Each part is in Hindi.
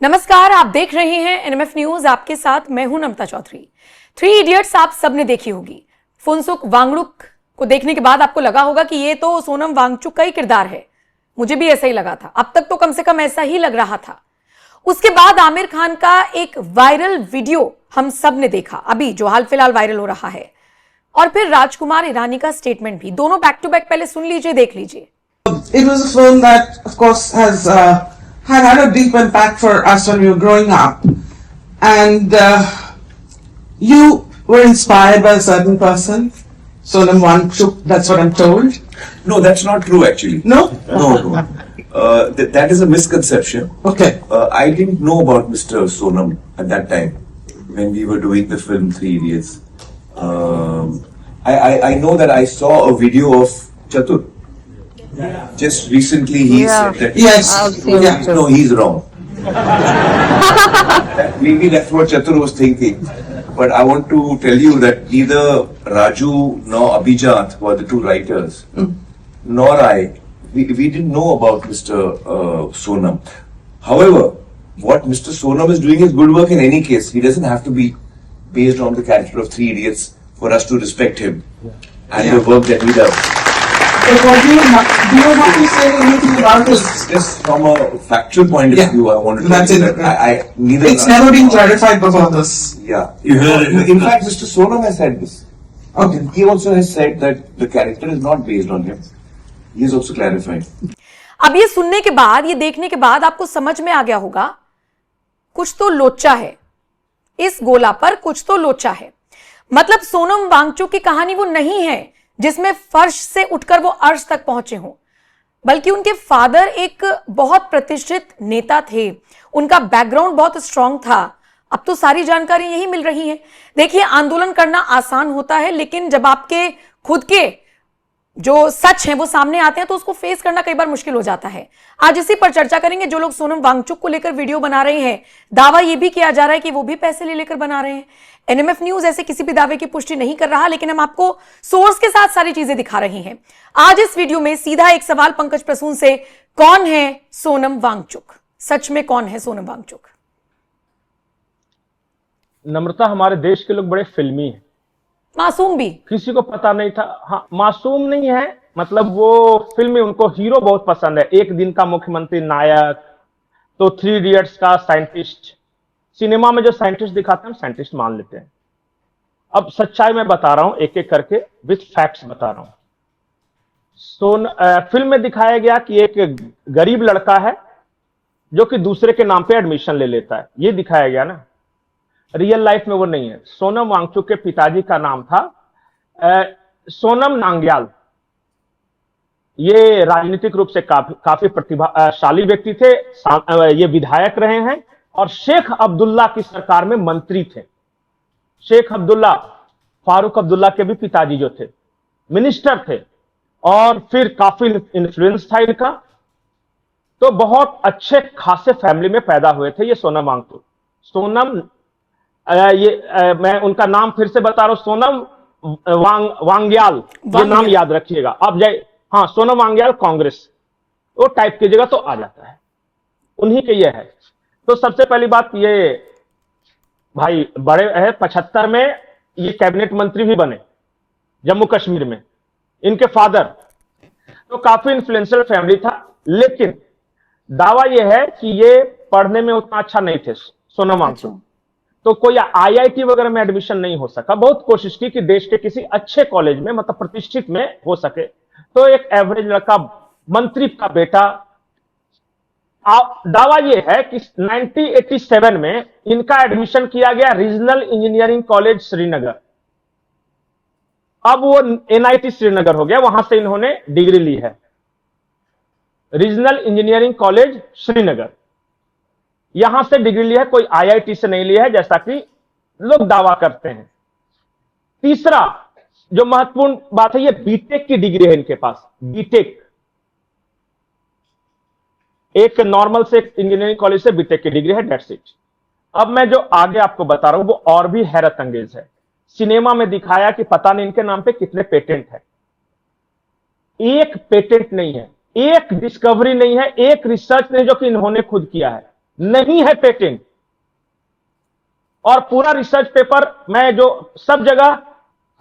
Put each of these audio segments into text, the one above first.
नमस्कार, आप देख रहे हैं एनएमएफ न्यूज। आपके साथ मैं हूं नम्रता चौधरी। थ्री इडियट्स आप सबने देखी होगी। फुनसुक वांगडुक को देखने के बाद आपको लगा होगा कि ये तो सोनम वांगचुक का ही किरदार है। मुझे भी ऐसा ही लगा था, अब तक तो कम से कम ऐसा ही लग रहा था। उसके बाद आमिर खान का एक वायरल वीडियो हम सब ने देखा, अभी जो हाल फिलहाल वायरल हो रहा है, और फिर राजकुमार ईरानी का स्टेटमेंट भी। दोनों बैक टू बैक पहले सुन लीजिए, देख लीजिए। It was a film that, of course, has had a deep impact for us when we were growing up, and you were inspired by a certain person, Sonam Wangchuk. That's what I'm told. No, that's not true actually. No? No. That is a misconception. Okay. I didn't know about Mr. Sonam at that time when we were doing the film Three Idiots. I know that I saw a video of Chatur. Just recently he said that. Yes. Yeah. No, he's wrong. Maybe that's what Chatur was thinking. But I want to tell you that neither Raju nor Abhijat were the two writers, nor I. We didn't know about Mr. Sonam. However, what Mr. Sonam is doing is good work in any case. He doesn't have to be based on the character of Three Idiots for us to respect him and the work that he does. But what do you have to say anything about this? Just from a factual point of Yeah. view, I wanted to That's tell you it. that I neither. It's never been clarified before this. Yeah. In fact, Mr. Sonam has said this. Okay. He also has said that the character is not based on him. He has also clarified. अब ये सुनने के बाद, ये देखने के बाद आपको समझ में आ गया होगा कुछ तो लोचा है इस गोला पर, कुछ तो लोचा है। मतलब सोनम वांगचुक की कहानी वो नहीं है जिसमें फर्श से उठकर वो अर्श तक पहुंचे हों, बल्कि उनके फादर एक बहुत प्रतिष्ठित नेता थे, उनका बैकग्राउंड बहुत स्ट्रांग था। अब तो सारी जानकारी यही मिल रही है। देखिए, आंदोलन करना आसान होता है, लेकिन जब आपके खुद के जो सच हैं वो सामने आते हैं तो उसको फेस करना कई बार मुश्किल हो जाता है। आज इसी पर चर्चा करेंगे। जो लोग सोनम वांगचुक को लेकर वीडियो बना रहे हैं, दावा ये भी किया जा रहा है कि वो भी पैसे ले लेकर बना रहे हैं। एनएमएफ न्यूज ऐसे किसी भी दावे की पुष्टि नहीं कर रहा, लेकिन हम आपको सोर्स के साथ सारी चीजें दिखा रहे हैं। आज इस वीडियो में सीधा एक सवाल पंकज प्रसून से, कौन है सोनम वांगचुक? सच में कौन है सोनम वांगचुक? नम्रता, हमारे देश के लोग बड़े फिल्मी हैं, मासूम भी। किसी को पता नहीं था। हाँ, मासूम नहीं है, मतलब वो फिल्म में उनको हीरो बहुत पसंद है। एक दिन का मुख्यमंत्री, नायक, तो थ्री इडियट्स का साइंटिस्ट। सिनेमा में जो साइंटिस्ट दिखाते हैं हम साइंटिस्ट मान लेते हैं। अब सच्चाई मैं बता रहा हूं, एक एक करके विथ फैक्ट्स बता रहा हूं। फिल्म में दिखाया गया कि एक गरीब लड़का है जो कि दूसरे के नाम पे एडमिशन ले लेता है, ये दिखाया गया ना। रियल लाइफ में वो नहीं है। सोनम वांगचुक के पिताजी का नाम था सोनम नांग्याल। ये राजनीतिक रूप से काफी प्रतिभाशाली व्यक्ति थे। ये विधायक रहे हैं और शेख अब्दुल्ला की सरकार में मंत्री थे। शेख अब्दुल्ला, फारूक अब्दुल्ला के भी पिताजी जो थे मिनिस्टर थे, और फिर काफी इन्फ्लुएंस था इनका। तो बहुत अच्छे खासे फैमिली में पैदा हुए थे ये सोनम वांगचुक। सोनम मैं उनका नाम फिर से बता रहा हूं, सोनम वांग्याल, ये नाम याद रखिएगा। अब जाए, हाँ, सोनम वांग्याल कांग्रेस, वो टाइप कीजिएगा तो आ जाता है, उन्हीं के ये है। तो सबसे पहली बात, ये भाई बड़े है, 75 में ये कैबिनेट मंत्री भी बने जम्मू कश्मीर में, इनके फादर। तो काफी इन्फ्लुएंशियल फैमिली था, लेकिन दावा यह है कि ये पढ़ने में उतना अच्छा नहीं थे सोनम वांगचुक। तो कोई आईआईटी वगैरह में एडमिशन नहीं हो सका। बहुत कोशिश की कि देश के किसी अच्छे कॉलेज में, मतलब प्रतिष्ठित में हो सके। तो एक एवरेज लड़का, मंत्री का बेटा। दावा यह है कि 1987 में इनका एडमिशन किया गया रीजनल इंजीनियरिंग कॉलेज श्रीनगर। अब वो एनआईटी श्रीनगर हो गया, वहां से इन्होंने डिग्री ली है, रीजनल इंजीनियरिंग कॉलेज श्रीनगर। यहां से डिग्री ली है, कोई आईआईटी से नहीं लिया है जैसा कि लोग दावा करते हैं। तीसरा जो महत्वपूर्ण बात है, ये बीटेक की डिग्री है इनके पास। बीटेक, एक नॉर्मल से इंजीनियरिंग कॉलेज से बीटेक की डिग्री है, डेट्स इट। अब मैं जो आगे आपको बता रहा हूं वो और भी हैरत अंगेज है। सिनेमा में दिखाया कि पता नहीं इनके नाम पे कितने पेटेंट है। एक पेटेंट नहीं है, एक डिस्कवरी नहीं है, एक रिसर्च नहीं जो कि इन्होंने खुद किया है। नहीं है पेटेंट। और पूरा रिसर्च पेपर मैं जो सब जगह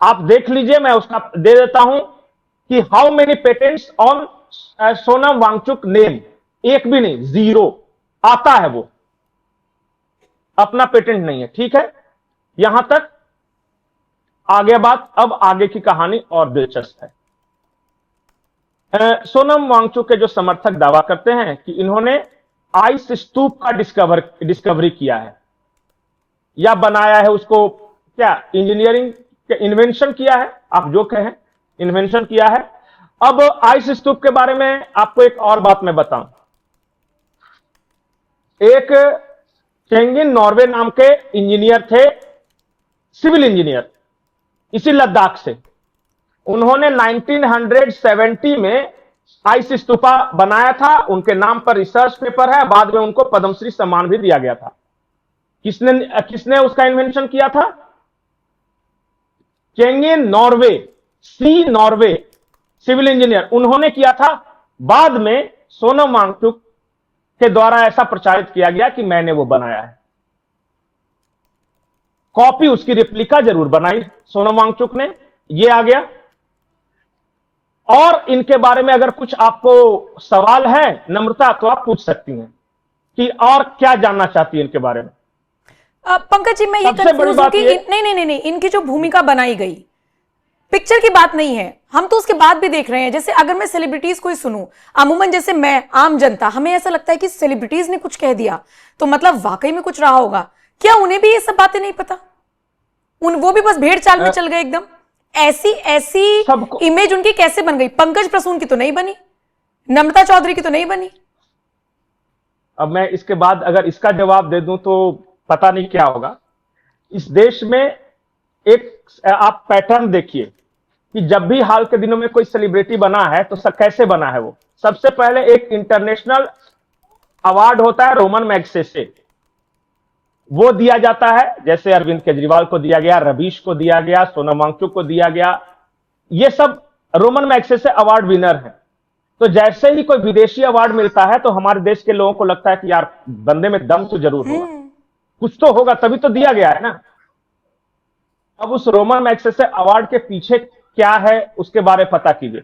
आप देख लीजिए, मैं उसका दे देता हूं कि how many patents on Sonam Wangchuk name, एक भी नहीं, 0 आता है, वो अपना पेटेंट नहीं है। ठीक है, यहां तक आगे बात। अब आगे की कहानी और दिलचस्प है। सोनम वांगचुक के जो समर्थक दावा करते हैं कि इन्होंने आइस स्तूप का डिस्कवरी किया है या बनाया है, उसको क्या इंजीनियरिंग इन्वेंशन किया है, आप जो कहें, इन्वेंशन किया है। अब आइस स्तूप के बारे में आपको एक और बात मैं बताऊं। एक चेंगिन नॉर्वे नाम के इंजीनियर थे, सिविल इंजीनियर, इसी लद्दाख से। उन्होंने 1970 में आइस स्तूपा बनाया था, उनके नाम पर रिसर्च पेपर है, बाद में उनको पद्मश्री सम्मान भी दिया गया था। किसने उसका इन्वेंशन किया था? चेंगिन नॉर्वे, सी नॉर्वे सिविल इंजीनियर, उन्होंने किया था। बाद में सोनम वांगचुक के द्वारा ऐसा प्रचारित किया गया कि मैंने वो बनाया है। कॉपी, उसकी रेप्लिका जरूर बनाई सोनम वांगचुक ने, ये आ गया। और इनके बारे में अगर कुछ आपको सवाल है नम्रता, तो आप पूछ सकती हैं कि और क्या जानना चाहती है इनके बारे में। पंकज जी, मैं ये सबसे बड़ी कंफ्यूज हूं बात कि नहीं, इनकी जो भूमिका बनाई गई, पिक्चर की बात नहीं है, हम तो उसके बाद भी देख रहे हैं। जैसे अगर मैं सेलिब्रिटीज को ही सुनूं, अमूमन जैसे मैं आम जनता, हमें ऐसा लगता है कि सेलिब्रिटीज ने कुछ कह दिया तो मतलब वाकई में कुछ रहा होगा। क्या उन्हें भी ये सब बातें नहीं पता? वो भी बस भेड़ चाल में चल गए एकदम? ऐसी इमेज उनकी कैसे बन गई? पंकज प्रसून की तो नहीं बनी, नम्रता चौधरी की तो नहीं बनी। अब मैं इसके बाद अगर इसका जवाब दे दूं तो पता नहीं क्या होगा। इस देश में एक आप पैटर्न देखिए कि जब भी हाल के दिनों में कोई सेलिब्रिटी बना है तो कैसे बना है वो। सबसे पहले एक इंटरनेशनल अवार्ड होता है रोमन मैग्सेसे, वो दिया जाता है। जैसे अरविंद केजरीवाल को दिया गया, रवीश को दिया गया, सोनम वांगचुक को दिया गया, ये सब रोमन मैग्सेसे अवार्ड विनर हैं। तो जैसे ही कोई विदेशी अवार्ड मिलता है तो हमारे देश के लोगों को लगता है कि यार बंदे में दम तो जरूर होगा, कुछ तो होगा, तभी तो दिया गया है ना। अब उस रोमन मैग्सेसे अवार्ड के पीछे क्या है उसके बारे में पता कीजिए।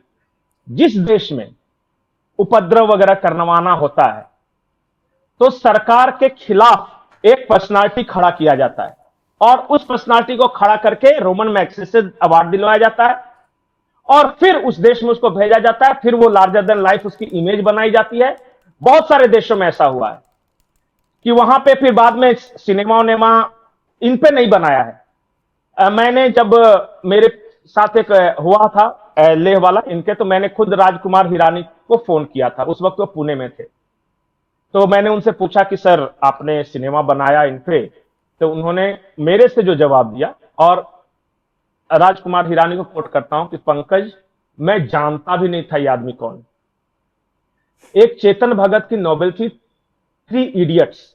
जिस देश में उपद्रव वगैरह करवाना होता है तो सरकार के खिलाफ एक पर्सनालिटी खड़ा किया जाता है और उस पर्सनालिटी को खड़ा करके रोमन मैग्सेसे अवार्ड दिलवाया जाता है और फिर उस देश में उसको भेजा जाता है। फिर वो लार्जर देन लाइफ उसकी इमेज बनाई जाती है। बहुत सारे देशों में ऐसा हुआ है कि वहां पे फिर बाद में सिनेमा उनेमा इन पे नहीं बनाया है। मैंने जब मेरे साथ एक हुआ था लेह वाला इनके, तो मैंने खुद राजकुमार हिरानी को फोन किया था। उस वक्त वो पुणे में थे, तो मैंने उनसे पूछा कि सर आपने सिनेमा बनाया इन पे? तो उन्होंने मेरे से जो जवाब दिया, और राजकुमार हिरानी को कोट करता हूं कि पंकज, मैं जानता भी नहीं था ये आदमी कौन। एक चेतन भगत की नॉवेल थी 3 इडियट्स,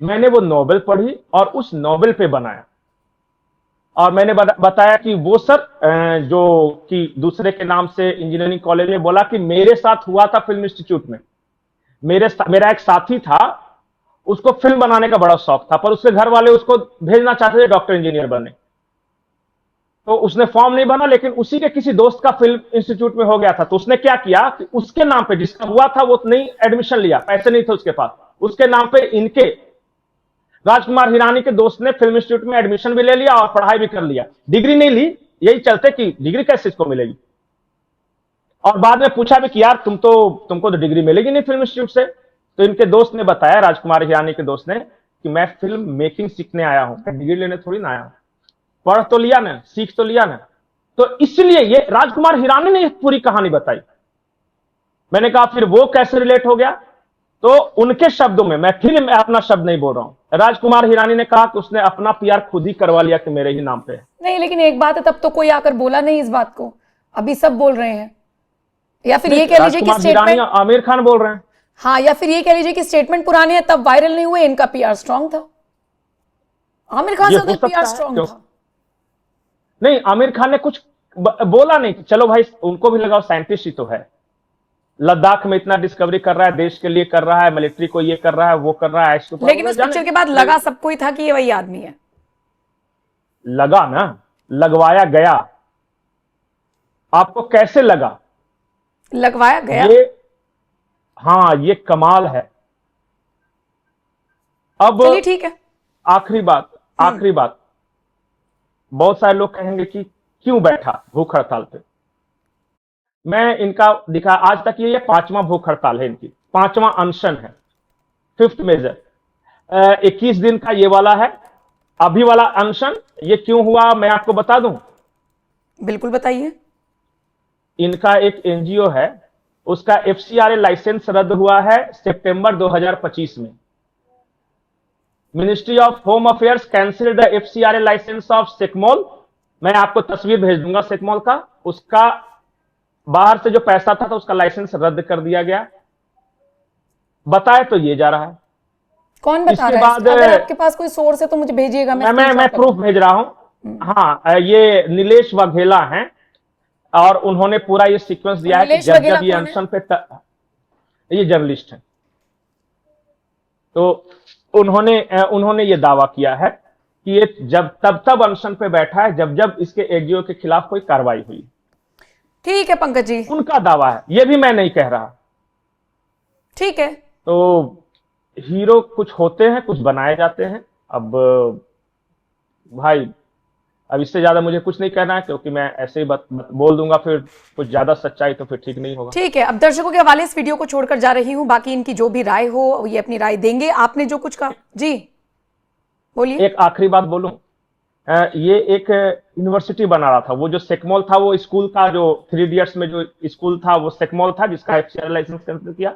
मैंने वो नॉवेल पढ़ी और उस नॉवेल पे बनाया। और मैंने बताया कि वो सर जो कि दूसरे के नाम से इंजीनियरिंग कॉलेज में बोला कि मेरे साथ हुआ था फिल्म इंस्टीट्यूट में। मेरा एक साथी था, उसको फिल्म बनाने का बड़ा शौक था, पर उसके घर वाले उसको भेजना चाहते थे डॉक्टर इंजीनियर बनने। तो उसने फॉर्म नहीं बना, लेकिन उसी के किसी दोस्त का फिल्म इंस्टीट्यूट में हो गया था। तो उसने क्या किया कि उसके नाम पे, जिसका हुआ था वो नहीं एडमिशन लिया, पैसे नहीं थे उसके पास, उसके नाम पे इनके राजकुमार हिरानी के दोस्त ने फिल्म इंस्टीट्यूट में एडमिशन भी ले लिया और पढ़ाई भी कर लिया। डिग्री नहीं ली, यही चलते कि डिग्री कैसे इसको मिलेगी। और बाद में पूछा भी कि यार तुमको तो डिग्री मिलेगी नहीं फिल्म इंस्टीट्यूट से। तो इनके दोस्त ने बताया, राजकुमार हिरानी के दोस्त ने, कि मैं फिल्म मेकिंग सीखने आया हूं, डिग्री लेने थोड़ी ना आया हूं, पढ़ तो लिया ना, सीख तो लिया ना। तो इसलिए ये राजकुमार हिरानी ने पूरी कहानी बताई। मैंने कहा फिर वो कैसे रिलेट हो गया? तो उनके शब्दों में, मैं अपना शब्द नहीं बोल रहा हूं, राजकुमार हिरानी ने कहा कि उसने अपना पीआर खुद ही करवा लिया कि मेरे ही नाम पे है। नहीं, लेकिन एक बात है, तब तो कोई आकर बोला नहीं इस बात को, अभी सब बोल रहे हैं। या फिर ये कह लीजिए कि स्टेटमेंट आमिर खान बोल रहे हैं। हाँ, या फिर ये कह लीजिए कि स्टेटमेंट पुराने हैं तब वायरल नहीं हुए, इनका पीआर स्ट्रांग था। आमिर खान से तो पीआर स्ट्रांग था। नहीं, आमिर खान ने कुछ बोला नहीं। चलो भाई, उनको भी लगाओ, साइंटिस्ट ही तो है। लद्दाख में इतना डिस्कवरी कर रहा है, देश के लिए कर रहा है, मिलिट्री को ये कर रहा है, वो कर रहा है। लेकिन उस पिक्चर के बाद लगा सबको ही था कि ये वही आदमी है। लगा ना, लगवाया गया। आपको कैसे लगा? लगवाया गया। हाँ, ये कमाल है। अब चलिए ठीक है। आखिरी बात, बहुत सारे लोग कहेंगे कि क्यों बैठा भूख हड़ताल पे। मैं इनका दिखा, आज तक ये 5वां भूख हड़ताल है इनकी, 5वां अनशन है, 5th मेजर। 21 दिन का ये वाला है। अभी वाला अनशन ये क्यों हुआ, मैं आपको बता दूं। बिल्कुल बताइए। इनका एक एनजीओ है, उसका एफसीआरए लाइसेंस रद्द हुआ है सितंबर 2025 में। Ministry of home affairs cancel the FCRA licence of SECMOL. मैं आपको तस्वीर भेज दूंगा सेकमोल का। उसका बाहर से जो पैसा था तो उसका लाइसेंस रद्द कर दिया गया। बताए तो ये जा रहा है। कौन बता रहा है? अगर आपके पास कोई सोर्स है तो मुझे भेजिएगा। मैं प्रूफ भेज रहा हूं। हाँ, ये नीलेश वाघेला हैं और उन्होंने पूरा ये सीक्वेंस दिया है कि जब जब ये अनशन पे ये जर्नलिस्ट हैं, तो उन्होंने ये दावा किया है कि ये जब तब अनशन पे बैठा है जब जब इसके एनजीओ के खिलाफ कोई कार्रवाई हुई। ठीक है पंकज जी, उनका दावा है, ये भी मैं नहीं कह रहा। ठीक है। तो हीरो कुछ होते हैं, कुछ बनाए जाते हैं। अब भाई, अब इससे ज्यादा मुझे कुछ नहीं कहना है, क्योंकि मैं ऐसे ही बोल दूंगा, फिर कुछ ज्यादा सच्चाई तो फिर ठीक नहीं होगा। ठीक है। अब दर्शकों के हवाले इस वीडियो को छोड़कर जा रही हूं। बाकी इनकी जो भी राय हो ये अपनी राय देंगे। आपने जो कुछ कहा जी बोलिए। एक आखिरी बात बोलूं, ये एक यूनिवर्सिटी बना रहा था। वो जो सेकमोल था, वो स्कूल का जो 3 इडियट्स में जो स्कूल था वो सेकमोल था, जिसका एफसीआरए लाइसेंस कैंसिल किया।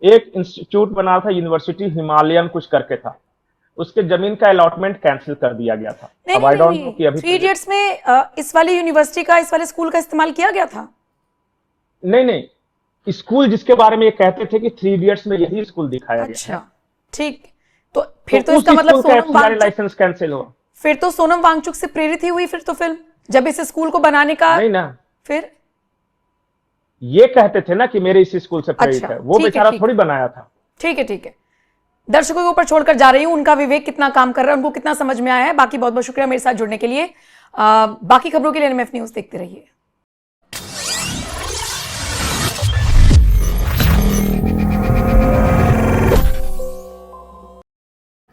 एक इंस्टीट्यूट बना रहा था, यूनिवर्सिटी हिमालयन कुछ करके था, उसके जमीन का अलॉटमेंट कैंसिल कर दिया गया था। अब आई डोंट नो कि अभी 3 इडियट्स में इस वाली यूनिवर्सिटी का, इस वाले स्कूल का इस्तेमाल किया गया था। नहीं, स्कूल जिसके बारे में ये कहते थे कि 3 इडियट्स में यही स्कूल दिखाया गया। अच्छा, ठीक। तो फिर तो इसका मतलब सोनम वांगचुक लाइसेंस कैंसिल हुआ। फिर तो सोनम वांगचुक से प्रेरित ही हुई फिर तो फिल्म, जब इस स्कूल को बनाने का। नहीं ना, फिर ये कहते थे ना कि मेरे इस स्कूल से प्रेरित है, वो बेचारा थोड़ी बनाया था। ठीक है। दर्शकों के ऊपर छोड़कर जा रही हूं, उनका विवेक कितना काम कर रहा है, उनको कितना समझ में आया है। बाकी बहुत बहुत शुक्रिया मेरे साथ जुड़ने के लिए। बाकी खबरों के लिए NMF न्यूज देखते रहिए।